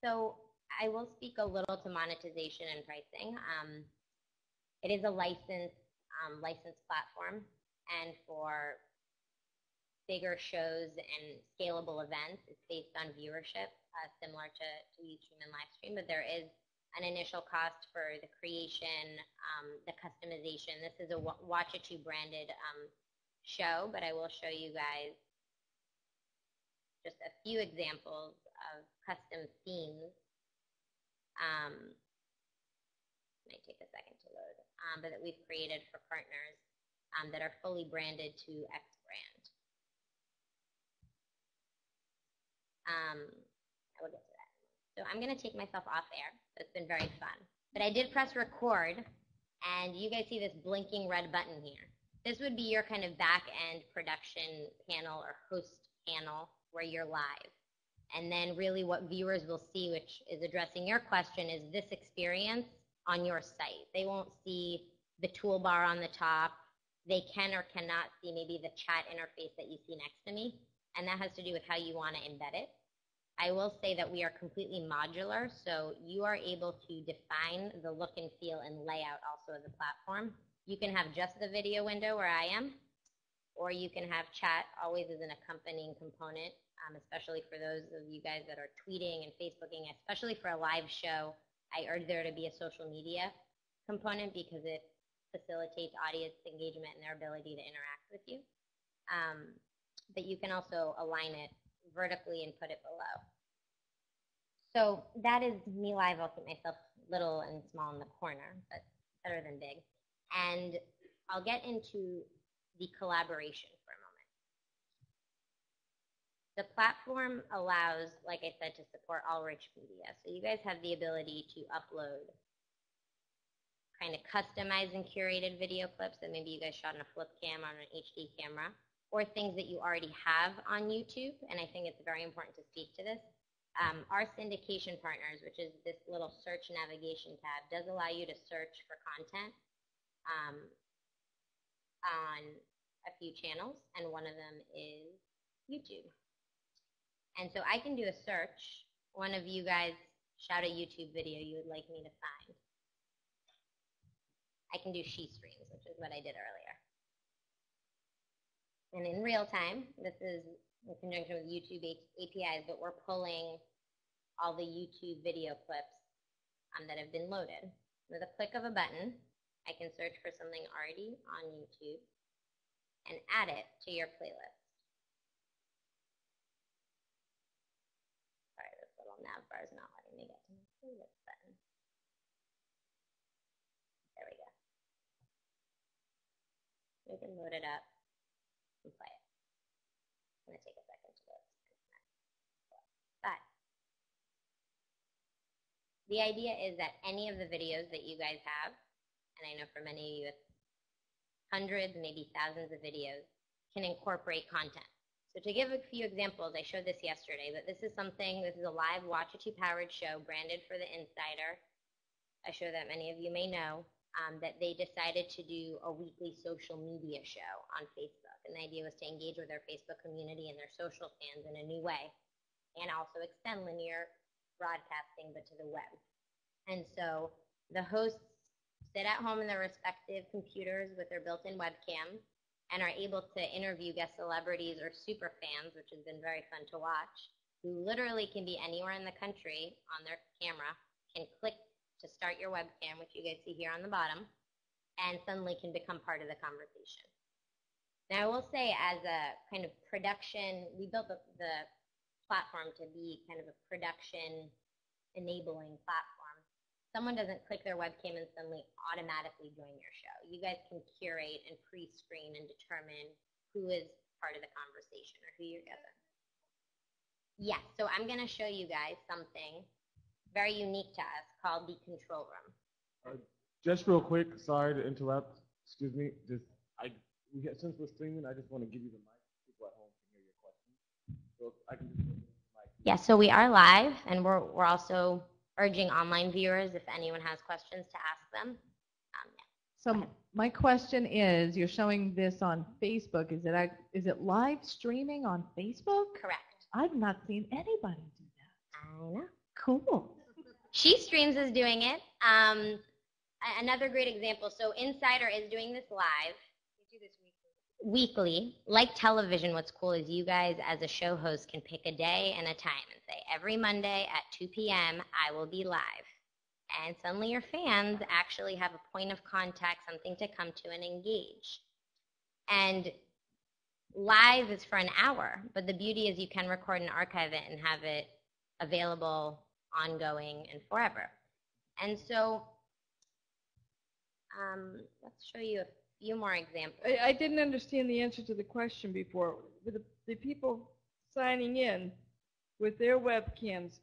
So I will speak a little to monetization and pricing. It is a licensed platform, and for bigger shows and scalable events, it's based on viewership, similar to Ustream and Livestream, but there is an initial cost for the creation, the customization. This is a Watchitoo branded show, but I will show you guys just a few examples of custom themes. Might take a second to load, but that we've created for partners that are fully branded to X brand. I will get to that. So I'm going to take myself off air. So it's been very fun. But I did press record, and you guys see this blinking red button here. This would be your kind of back-end production panel or host panel where you're live. And then really what viewers will see, which is addressing your question, is this experience on your site. They won't see the toolbar on the top. They can or cannot see maybe the chat interface that you see next to me. And that has to do with how you want to embed it. I will say that we are completely modular, so you are able to define the look and feel and layout also of the platform. You can have just the video window where I am, or you can have chat always as an accompanying component, especially for those of you guys that are tweeting and Facebooking, especially for a live show. I urge there to be a social media component because it facilitates audience engagement and their ability to interact with you. But you can also align it vertically and put it below. So that is me live. I'll keep myself little and small in the corner, but better than big. And I'll get into the collaboration for a moment. The platform allows, like I said, to support all rich media. So you guys have the ability to upload kind of customized and curated video clips that maybe you guys shot on a flip cam or on an HD camera, or things that you already have on YouTube. And I think it's very important to speak to this. Our Syndication Partners, which is this little search navigation tab, does allow you to search for content on a few channels, and one of them is YouTube. And so I can do a search. One of you guys shout a YouTube video you would like me to find. I can do SheStreams, which is what I did earlier. And in real time, this is in conjunction with YouTube APIs, but we're pulling all the YouTube video clips that have been loaded. With a click of a button, I can search for something already on YouTube and add it to your playlist. Sorry, this little nav bar is not letting me get to my playlist button. There we go. We can load it up and play it. It's going to take a second to load. But the idea is that any of the videos that you guys have, and I know for many of you it's hundreds, maybe thousands of videos, can incorporate content. So to give a few examples, I showed this yesterday, but this is a live Watchitoo powered show branded for the insider. A show that many of you may know, that they decided to do a weekly social media show on Facebook. And the idea was to engage with their Facebook community and their social fans in a new way, and also extend linear broadcasting, but to the web. And so the hosts sit at home in their respective computers with their built-in webcam and are able to interview guest celebrities or super fans, which has been very fun to watch, who literally can be anywhere in the country on their camera, can click to start your webcam, which you guys see here on the bottom, and suddenly can become part of the conversation. Now I will say, as a kind of production, we built the platform to be kind of a production enabling platform. Someone doesn't click their webcam and suddenly automatically join your show. You guys can curate and pre-screen and determine who is part of the conversation or who you're guessing. Yes, so I'm going to show you guys something very unique to us called the control room. Just real quick, sorry to interrupt. Excuse me. Since we're streaming, I just want to give you the mic. People at home can hear your questions. So I can just put the mic. Yeah, so we are live, and we're also urging online viewers, if anyone has questions, to ask them. So my question is, you're showing this on Facebook. Is it live streaming on Facebook? Correct. I've not seen anybody do that. I know. Cool. SheStreams is doing it. Another great example. So Insider is doing this live. We do this weekly. Like television, what's cool is you guys as a show host can pick a day and a time and say, every Monday at 2 p.m. I will be live. And suddenly your fans actually have a point of contact, something to come to and engage. And live is for an hour, but the beauty is you can record and archive it and have it available, ongoing, and forever. And so let's show you a few more examples. I didn't understand the answer to the question before. With the people signing in with their webcams,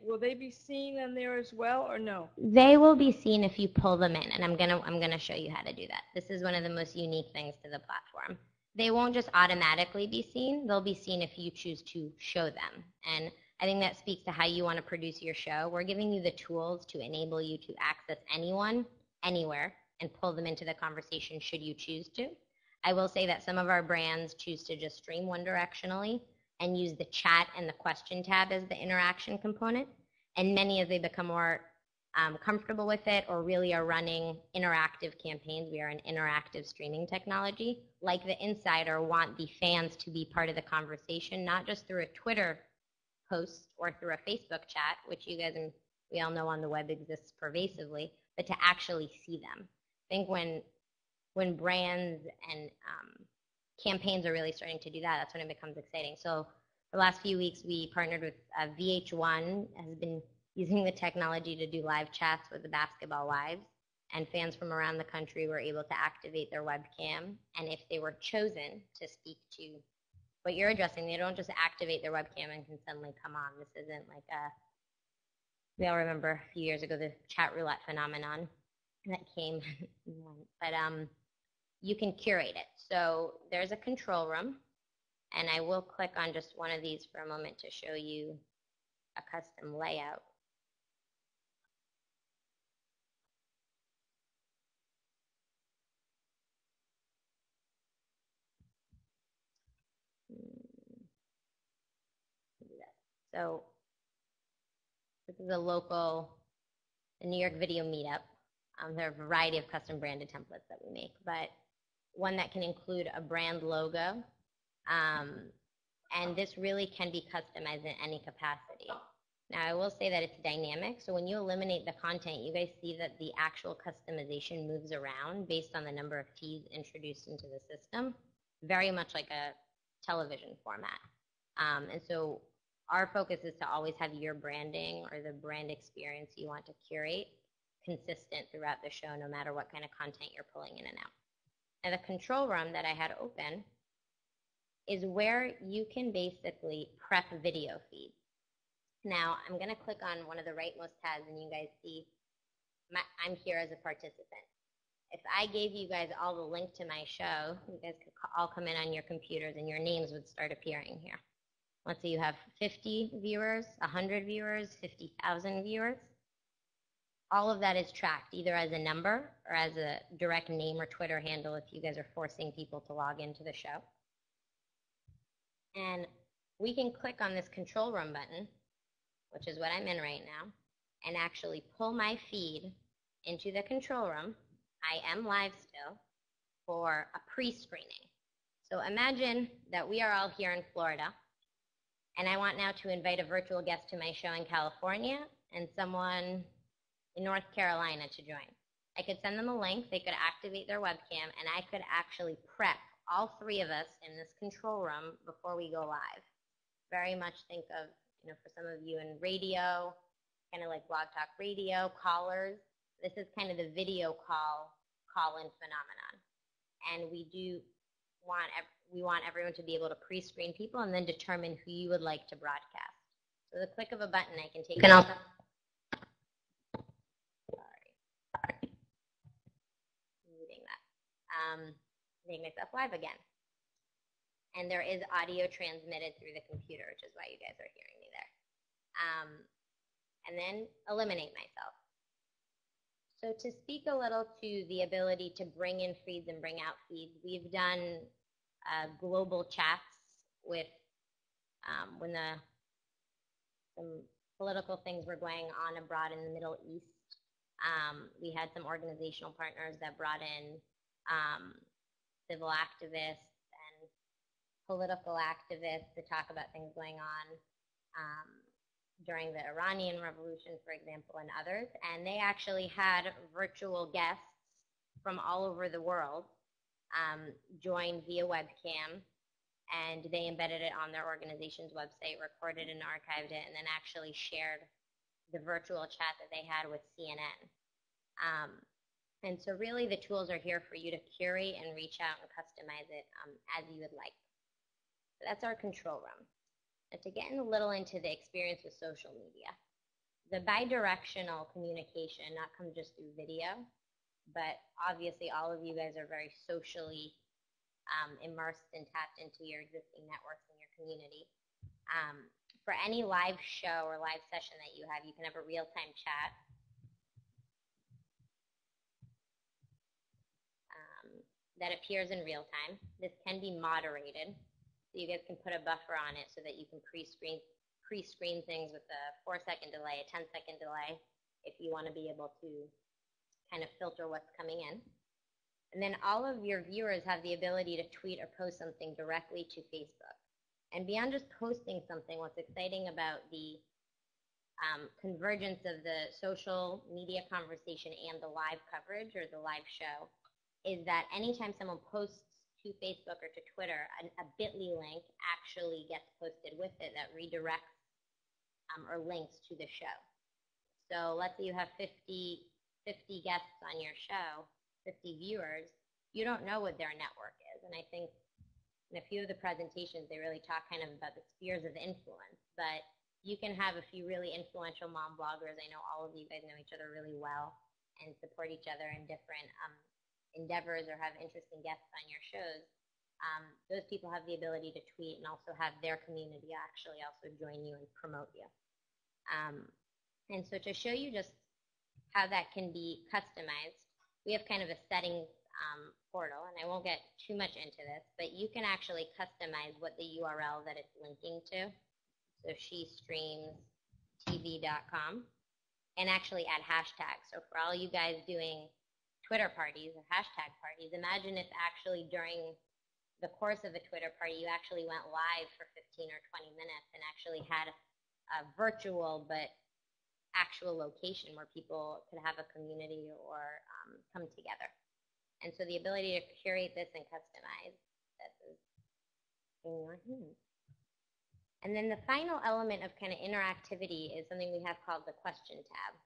will they be seen on there as well, or no? They will be seen if you pull them in, and I'm gonna show you how to do that. This is one of the most unique things to the platform. They won't just automatically be seen. They'll be seen if you choose to show them. And I think that speaks to how you want to produce your show. We're giving you the tools to enable you to access anyone, anywhere, and pull them into the conversation should you choose to. I will say that some of our brands choose to just stream one directionally and use the chat and the question tab as the interaction component. And many, as they become more comfortable with it or really are running interactive campaigns, we are an interactive streaming technology, like the Insider, want the fans to be part of the conversation, not just through a Twitter post or through a Facebook chat, which you guys and we all know on the web exists pervasively, but to actually see them. I think when brands and campaigns are really starting to do that, that's when it becomes exciting. So the last few weeks, we partnered with VH1, has been using the technology to do live chats with the basketball wives, and fans from around the country were able to activate their webcam, and if they were chosen to speak to what you're addressing, they don't just activate their webcam and can suddenly come on. This isn't like we all remember a few years ago the chat roulette phenomenon that came, but you can curate it. So there's a control room, and I will click on just one of these for a moment to show you a custom layout. So this is a local New York video meetup. There are a variety of custom branded templates that we make, but one that can include a brand logo, and this really can be customized in any capacity. Now, I will say that it's dynamic, so when you eliminate the content, you guys see that the actual customization moves around based on the number of keys introduced into the system, very much like a television format. And so our focus is to always have your branding or the brand experience you want to curate consistent throughout the show, no matter what kind of content you're pulling in and out. Now, the control room that I had open is where you can basically prep video feeds. Now, I'm going to click on one of the rightmost tabs, and you guys see I'm here as a participant. If I gave you guys all the link to my show, you guys could all come in on your computers, and your names would start appearing here. Let's say you have 50 viewers, 100 viewers, 50,000 viewers. All of that is tracked either as a number or as a direct name or Twitter handle if you guys are forcing people to log into the show. And we can click on this control room button, which is what I'm in right now, and actually pull my feed into the control room. I am live still for a pre-screening. So imagine that we are all here in Florida, and I want now to invite a virtual guest to my show in California and someone in North Carolina to join. I could send them a link, they could activate their webcam, and I could actually prep all three of us in this control room before we go live. Very much think of, for some of you in radio, kind of like Blog Talk Radio, callers, this is kind of the video call-in phenomenon. And we want everyone to be able to pre-screen people and then determine who you would like to broadcast. So the click of a button, I can take it off. Make myself live again. And there is audio transmitted through the computer, which is why you guys are hearing me there. And then eliminate myself. So to speak a little to the ability to bring in feeds and bring out feeds, we've done global chats with when some political things were going on abroad in the Middle East. We had some organizational partners that brought in civil activists and political activists to talk about things going on during the Iranian Revolution, for example, and others. And they actually had virtual guests from all over the world join via webcam, and they embedded it on their organization's website, recorded and archived it, and then actually shared the virtual chat that they had with CNN. And so really the tools are here for you to curate and reach out and customize it as you would like. So that's our control room. And to get a little into the experience with social media, the bidirectional communication not come just through video, but obviously all of you guys are very socially immersed and tapped into your existing networks in your community. For any live show or live session that you have, you can have a real-time chat. That appears in real time. This can be moderated, so you guys can put a buffer on it so that you can pre-screen things with a 4-second delay, a 10-second delay, if you want to be able to kind of filter what's coming in. And then all of your viewers have the ability to tweet or post something directly to Facebook. And beyond just posting something, what's exciting about the convergence of the social media conversation and the live coverage or the live show is that anytime someone posts to Facebook or to Twitter, a bit.ly link actually gets posted with it that redirects or links to the show. So let's say you have 50 guests on your show, 50 viewers, you don't know what their network is. And I think in a few of the presentations, they really talk kind of about the spheres of influence. But you can have a few really influential mom bloggers. I know all of you guys know each other really well and support each other in different endeavors or have interesting guests on your shows. Those people have the ability to tweet and also have their community actually also join you and promote you. And so to show you just how that can be customized, we have kind of a settings portal, and I won't get too much into this, but you can actually customize what the URL that it's linking to. So SheStreamsTV.com, and actually add hashtags. So for all you guys doing Twitter parties or hashtag parties, imagine if actually during the course of a Twitter party you actually went live for 15 or 20 minutes and actually had a virtual but actual location where people could have a community or come together. And so the ability to curate this and customize this is in your hands. And then the final element of kind of interactivity is something we have called the question tab.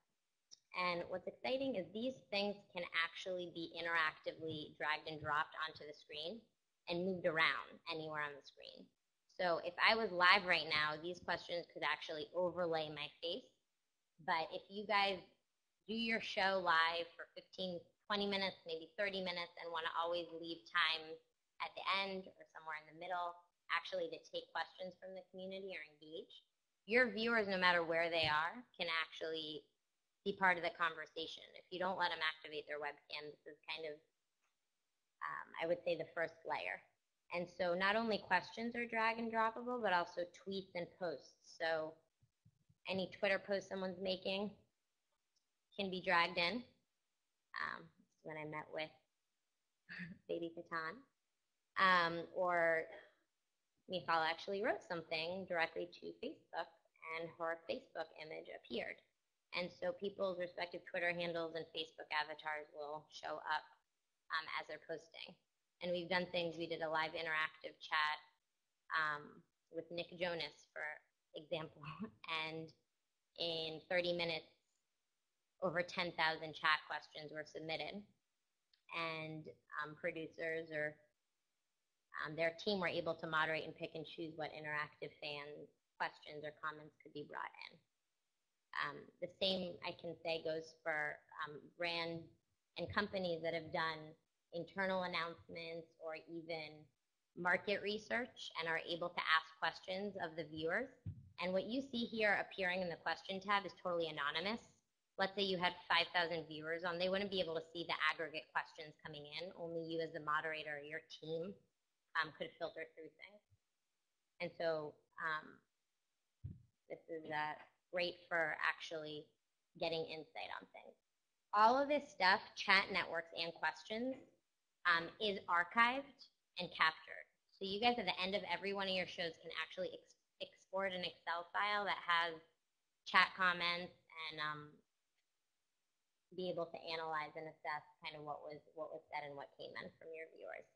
And what's exciting is these things can actually be interactively dragged and dropped onto the screen and moved around anywhere on the screen. So if I was live right now, these questions could actually overlay my face. But if you guys do your show live for 15, 20 minutes, maybe 30 minutes, and want to always leave time at the end or somewhere in the middle actually to take questions from the community or engage, your viewers, no matter where they are, can actually be part of the conversation. If you don't let them activate their webcam, this is kind of, I would say, the first layer. And so not only questions are drag and droppable, but also tweets and posts. So any Twitter post someone's making can be dragged in. This is when I met with Baby Katan. Or Michal actually wrote something directly to Facebook, and her Facebook image appeared. And so people's respective Twitter handles and Facebook avatars will show up as they're posting. And we've done things. We did a live interactive chat with Nick Jonas, for example, and in 30 minutes, over 10,000 chat questions were submitted. And producers or their team were able to moderate and pick and choose what interactive fan questions or comments could be brought in. The same, I can say, goes for brands and companies that have done internal announcements or even market research and are able to ask questions of the viewers. And what you see here appearing in the question tab is totally anonymous. Let's say you had 5,000 viewers on, they wouldn't be able to see the aggregate questions coming in. Only you as the moderator or your team could filter through things. And so this is great for actually getting insight on things. All of this stuff, chat networks and questions, is archived and captured. So you guys at the end of every one of your shows can actually export an Excel file that has chat comments and be able to analyze and assess kind of what was said and what came in from your viewers.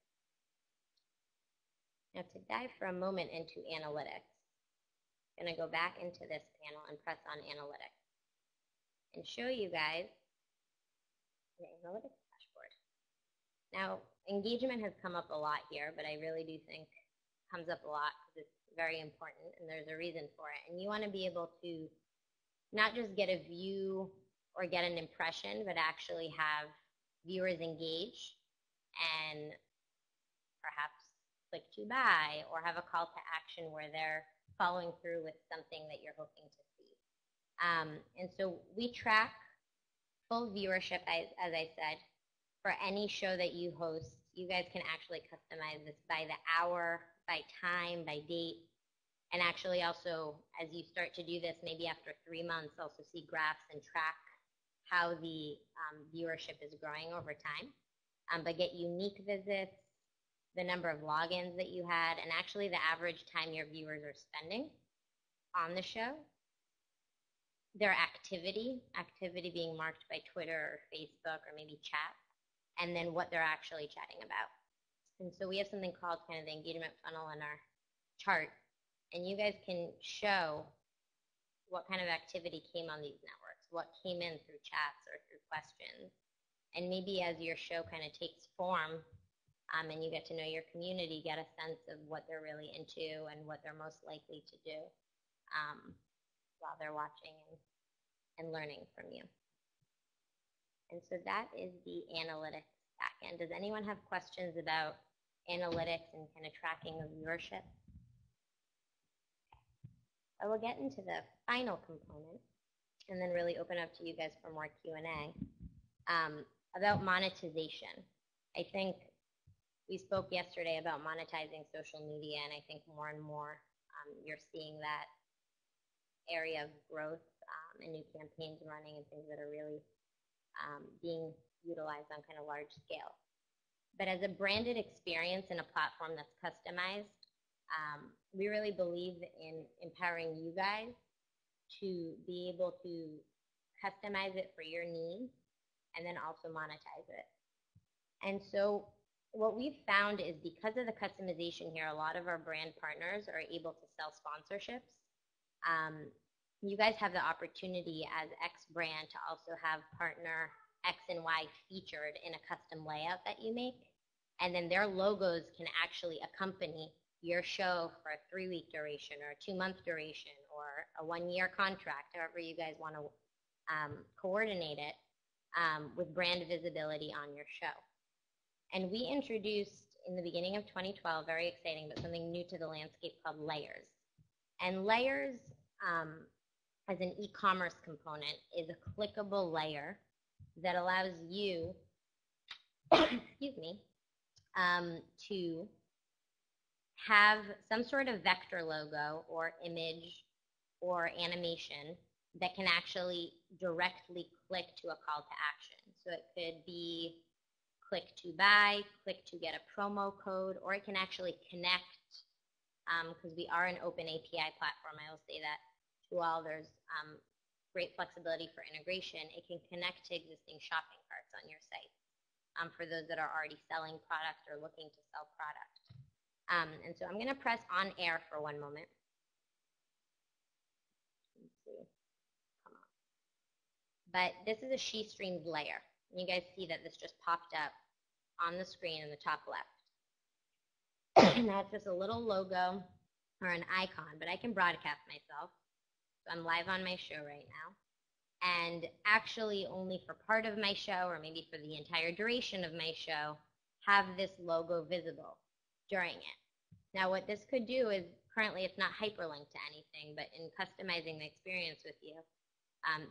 Now to dive for a moment into analytics, I'm going to go back into this panel and press on analytics and show you guys the analytics dashboard. Now, engagement has come up a lot here, but I really do think it comes up a lot because it's very important and there's a reason for it. And you want to be able to not just get a view or get an impression, but actually have viewers engage and perhaps click to buy or have a call to action where they're following through with something that you're hoping to see. And so we track full viewership, as I said. For any show that you host, you guys can actually customize this by the hour, by time, by date, and actually also, as you start to do this, maybe after 3 months, also see graphs and track how the viewership is growing over time. But get unique visits, the number of logins that you had, and actually the average time your viewers are spending on the show. Their activity being marked by Twitter or Facebook or maybe chat, and then what they're actually chatting about. And so we have something called kind of the engagement funnel in our chart, and you guys can show what kind of activity came on these networks, what came in through chats or through questions. And maybe as your show kind of takes form and you get to know your community, get a sense of what they're really into and what they're most likely to do while they're watching and learning from you. And so that is the analytics backend. Does anyone have questions about analytics and kind of tracking of viewership? I will get into the final component and then really open up to you guys for more Q&A about monetization. I think we spoke yesterday about monetizing social media, and I think more and more you're seeing that area of growth and new campaigns running and things that are really being utilized on kind of large scale. But as a branded experience and a platform that's customized, we really believe in empowering you guys to be able to customize it for your needs and then also monetize it. And so what we've found is because of the customization here, a lot of our brand partners are able to sell sponsorships. You guys have the opportunity as X brand to also have partner X and Y featured in a custom layout that you make. And then their logos can actually accompany your show for a 3-week duration or a 2-month duration or a 1-year contract, however you guys want to coordinate it with brand visibility on your show. And we introduced in the beginning of 2012, very exciting, but something new to the landscape called layers. And layers as an e-commerce component is a clickable layer that allows you, excuse me, to have some sort of vector logo or image or animation that can actually directly click to a call to action. So it could be click to buy, click to get a promo code, or it can actually connect, because we are an open API platform, I will say that to all. There's great flexibility for integration. It can connect to existing shopping carts on your site for those that are already selling product or looking to sell product. And so I'm going to press on air for 1 moment. Let's see. Come on. But this is a SheStreams layer. You guys see that this just popped up on the screen in the top left. Now it's just a little logo or an icon, but I can broadcast myself. So I'm live on my show right now. And actually only for part of my show or maybe for the entire duration of my show, have this logo visible during it. Now what this could do is, currently it's not hyperlinked to anything, but in customizing the experience with you,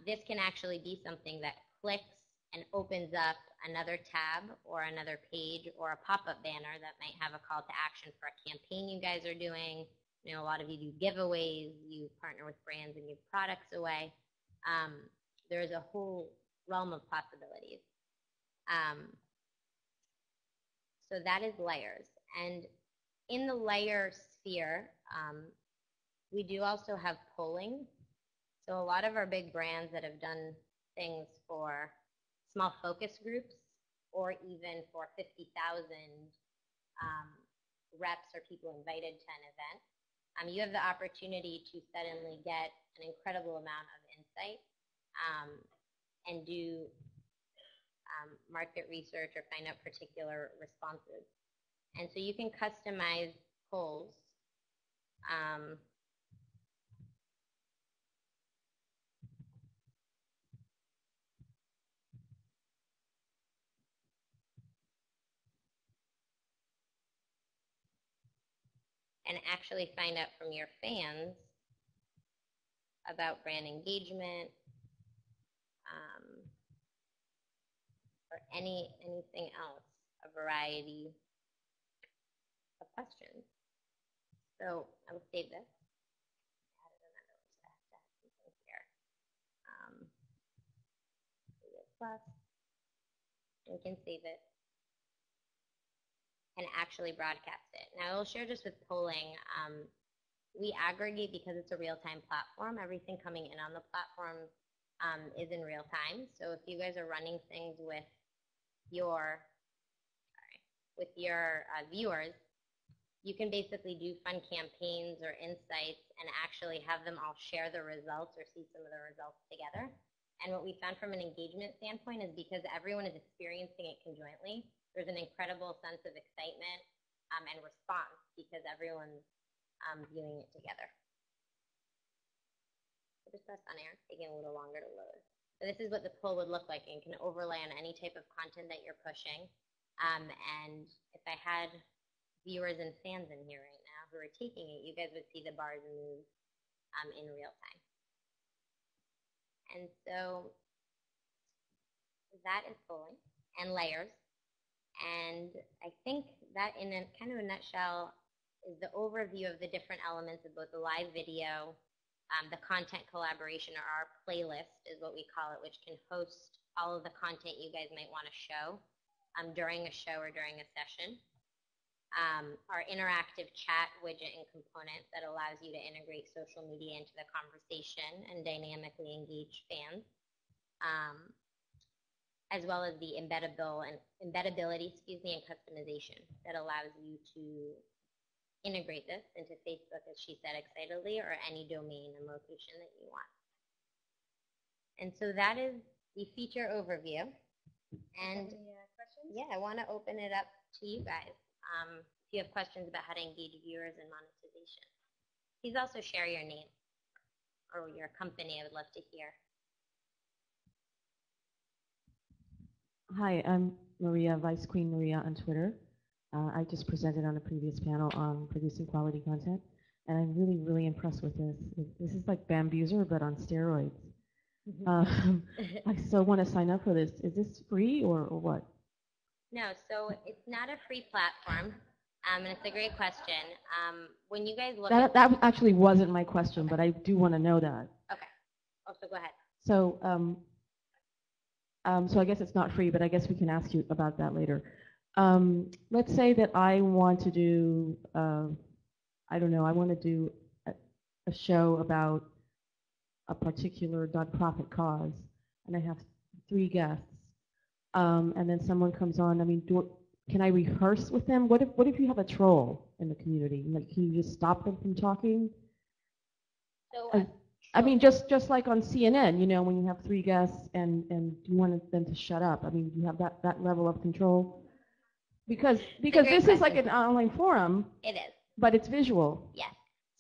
this can actually be something that clicks and opens up another tab or another page or a pop-up banner that might have a call to action for a campaign you guys are doing, You know, a lot of you do giveaways, you partner with brands and give products away. There's a whole realm of possibilities. So that is layers. And in the layer sphere, we do also have polling. So a lot of our big brands that have done things for small focus groups or even for 50,000 reps or people invited to an event, you have the opportunity to suddenly get an incredible amount of insight and do market research or find out particular responses. And so you can customize polls. And actually find out from your fans about brand engagement or anything else, a variety of questions. So I will save this. Plus, we can save it and actually broadcast it. Now I will share just with polling. We aggregate because it's a real-time platform. Everything coming in on the platform is in real time. So if you guys are running things with your viewers, you can basically do fun campaigns or insights and actually have them all share the results or see some of the results together. And what we found from an engagement standpoint is because everyone is experiencing it conjointly, there's an incredible sense of excitement and response because everyone's viewing it together. So just press on air, it's taking a little longer to load. So this is what the poll would look like, and can overlay on any type of content that you're pushing. And if I had viewers and fans in here right now who are taking it, you guys would see the bars move in real time. And so that is polling and layers. And I think that in a kind of a nutshell is the overview of the different elements of both the live video, the content collaboration, or our playlist is what we call it, which can host all of the content you guys might want to show during a show or during a session. Our interactive chat widget and component that allows you to integrate social media into the conversation and dynamically engage fans, as well as the embeddability, and customization that allows you to integrate this into Facebook, as she said excitedly, or any domain and location that you want. And so that is the feature overview. And questions? Yeah, I want to open it up to you guys. If you have questions about how to engage viewers in monetization. Please also share your name or your company. I would love to hear. Hi, I'm Maria, Vice Queen Maria on Twitter. I just presented on a previous panel on producing quality content, and I'm really, really impressed with this. This is like Bambuser, but on steroids. I so want to sign up for this. Is this free or what? No, so it's not a free platform, and it's a great question. When you guys look that actually wasn't my question, but I do want to know that. Okay. Oh, so go ahead. So, so I guess it's not free, but I guess we can ask you about that later. Let's say that I want to do, I don't know, I want to do a show about a particular nonprofit cause, and I have 3 guests, and then someone comes on. I mean, can I rehearse with them? What if you have a troll in the community? Like, can you just stop them from talking? So, I mean, just like on CNN, you know, when you have 3 guests and you want them to shut up. I mean, you have that level of control? Because this is like an online forum. It is. But it's visual. Yes.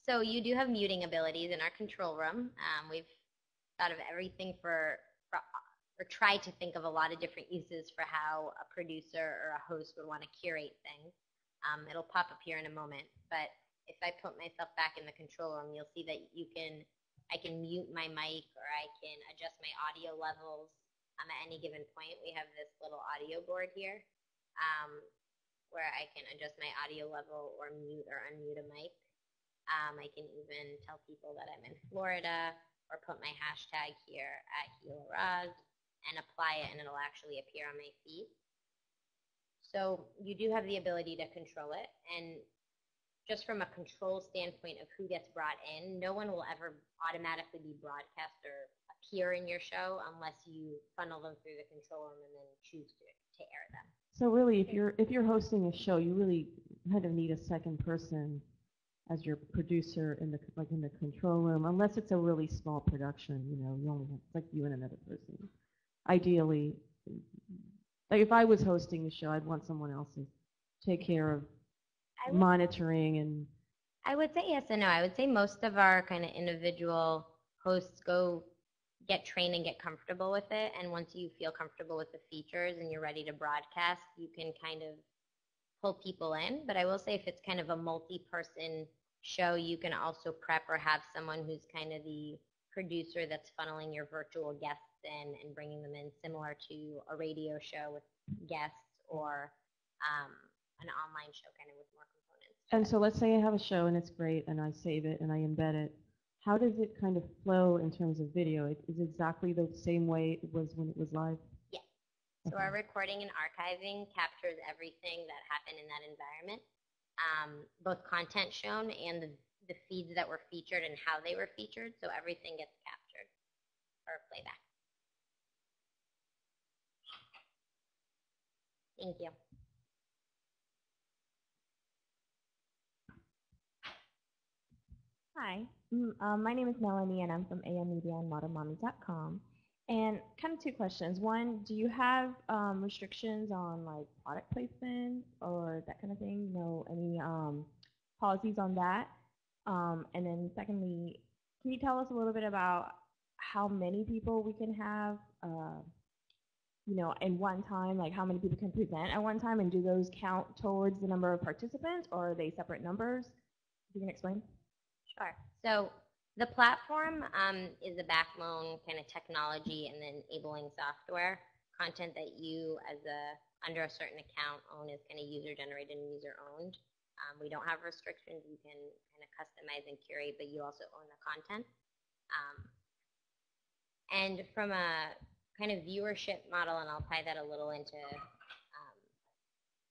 So you do have muting abilities in our control room. We've thought of everything or tried to think of a lot of different uses for how a producer or a host would want to curate things. It'll pop up here in a moment. But if I put myself back in the control room, you'll see that I can mute my mic, or I can adjust my audio levels at any given point. We have this little audio board here where I can adjust my audio level or mute or unmute a mic. I can even tell people that I'm in Florida or put my hashtag here at Gila Raz and apply it, and it'll actually appear on my feed. So you do have the ability to control it, and just from a control standpoint of who gets brought in, no one will ever automatically be broadcast or appear in your show unless you funnel them through the control room and then choose to air them. So really, if you're hosting a show, you really kind of need a second person as your producer in the control room, unless it's a really small production. You know, you only have like you and another person. Ideally, like if I was hosting a show, I'd want someone else to take care of monitoring and. I would say yes and no. I would say most of our kind of individual hosts go get trained and get comfortable with it, and once you feel comfortable with the features and you're ready to broadcast, you can kind of pull people in. But I will say if it's kind of a multi-person show, you can also prep or have someone who's kind of the producer that's funneling your virtual guests in and bringing them in, similar to a radio show with guests or an online show kind of with more components. And so let's say I have a show and it's great and I save it and I embed it. How does it kind of flow in terms of video? Is it exactly the same way it was when it was live? Yes. So our recording and archiving captures everything that happened in that environment, both content shown and the feeds that were featured and how they were featured, so everything gets captured for playback. Thank you. Hi, my name is Melanie, and I'm from AM Media and ModernMommy.com. And kind of two questions. One, do you have restrictions on like product placement or that kind of thing? You know, any policies on that? And then secondly, can you tell us a little bit about how many people we can have, you know, in one time, like how many people can present at one time, and do those count towards the number of participants, or are they separate numbers? If you can explain. Sure. So the platform is a backbone kind of technology and then enabling software. Content that you under a certain account own is kind of user generated and user owned. We don't have restrictions. You can kind of customize and curate, but you also own the content. And from a kind of viewership model, and I'll tie that a little into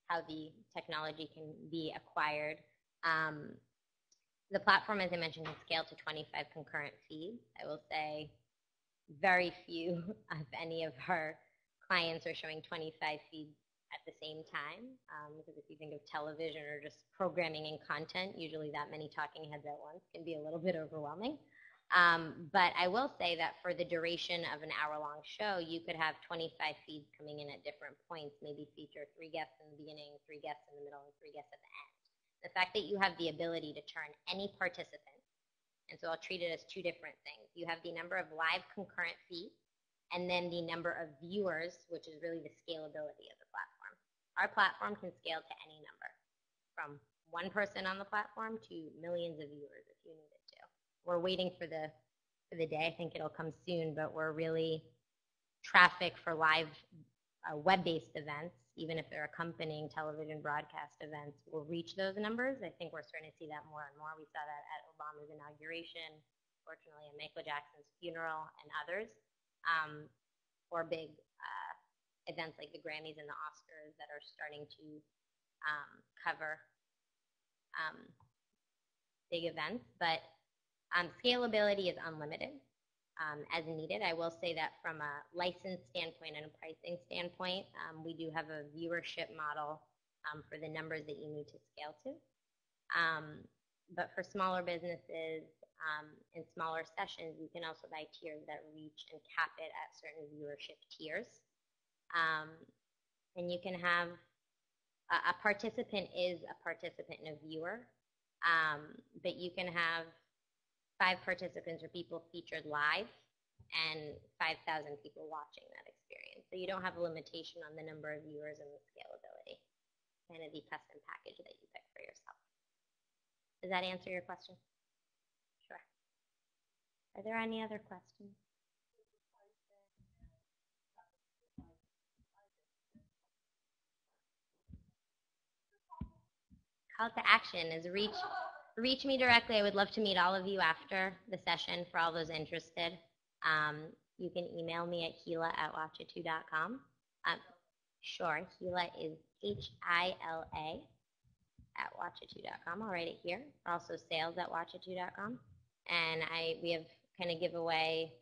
how the technology can be acquired. The platform, as I mentioned, can scale to 25 concurrent feeds. I will say very few, if any, of our clients are showing 25 feeds at the same time. Because if you think of television or just programming and content, usually that many talking heads at once can be a little bit overwhelming. But I will say that for the duration of an hour-long show, you could have 25 feeds coming in at different points, maybe feature 3 guests in the beginning, 3 guests in the middle, and 3 guests at the end. The fact that you have the ability to turn any participant, and so I'll treat it as 2 different things. You have the number of live concurrent feeds, and then the number of viewers, which is really the scalability of the platform. Our platform can scale to any number, from 1 person on the platform to millions of viewers if you need it to. We're waiting for the day. I think it'll come soon, but we're really traffic for live web-based events, even if they're accompanying television broadcast events, will reach those numbers. I think we're starting to see that more and more. We saw that at Obama's inauguration, fortunately at Michael Jackson's funeral, and others, or big events like the Grammys and the Oscars that are starting to cover big events. But scalability is unlimited. As needed. I will say that from a license standpoint and a pricing standpoint, we do have a viewership model for the numbers that you need to scale to. But for smaller businesses and smaller sessions, you can also buy tiers that reach and cap it at certain viewership tiers. And you can have a participant is a participant and a viewer, but you can have 5 participants or people featured live and 5,000 people watching that experience. So you don't have a limitation on the number of viewers and the scalability, kind of the custom package that you pick for yourself. Does that answer your question? Sure. Are there any other questions? Call to action is reach me directly. I would love to meet all of you after the session for all those interested. You can email me at hila@watchitoo.com. Sure, Hila is Hila @watchitoo.com. I'll write it here. Also sales@watchitoo.com. And we have kind of giveaway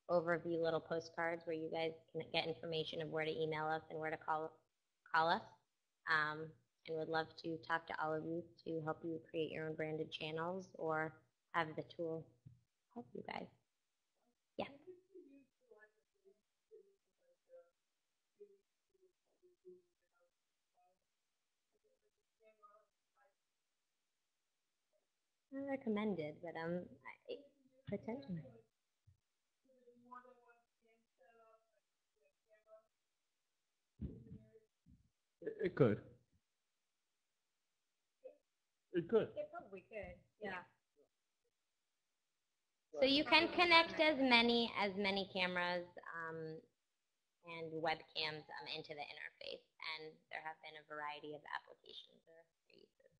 overview little postcards where you guys can get information of where to email us and where to call us. And would love to talk to all of you to help you create your own branded channels or have the tool help you guys. Yeah. Not recommended, but potentially. It could. It could. It probably could. Yeah. So you can connect as many cameras and webcams into the interface, and there have been a variety of applications or uses.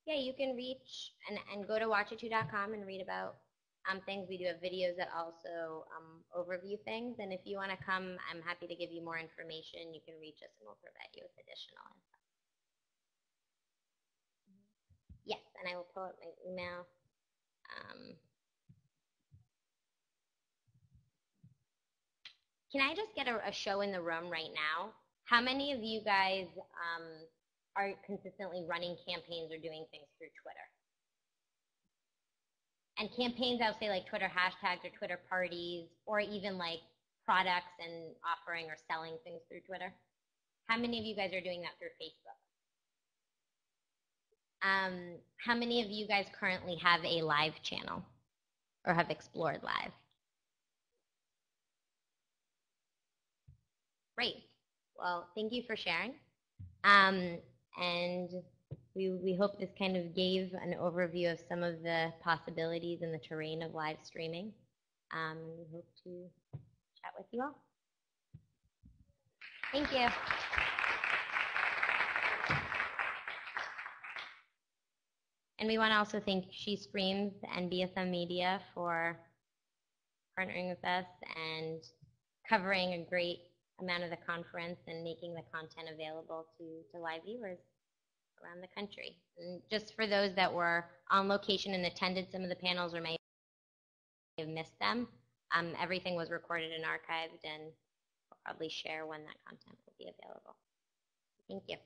Yeah, you can reach and go to watchitoo.com and read about things. We do have videos that also overview things, and if you want to come, I'm happy to give you more information. You can reach us and we'll provide you with additional info. Yes, and I will pull up my email. Can I just get a show in the room right now? How many of you guys are consistently running campaigns or doing things through Twitter? And campaigns, I'll say like Twitter hashtags or Twitter parties, or even like products and offering or selling things through Twitter. How many of you guys are doing that through Facebook? How many of you guys currently have a live channel or have explored live? Great. Well, thank you for sharing. And we hope this kind of gave an overview of some of the possibilities in the terrain of live streaming. We hope to chat with you all. Thank you. And we want to also thank SheStreams and BSM Media for partnering with us and covering a great amount of the conference and making the content available to live viewers around the country. And just for those that were on location and attended some of the panels or may have missed them, everything was recorded and archived, and we'll probably share when that content will be available. Thank you.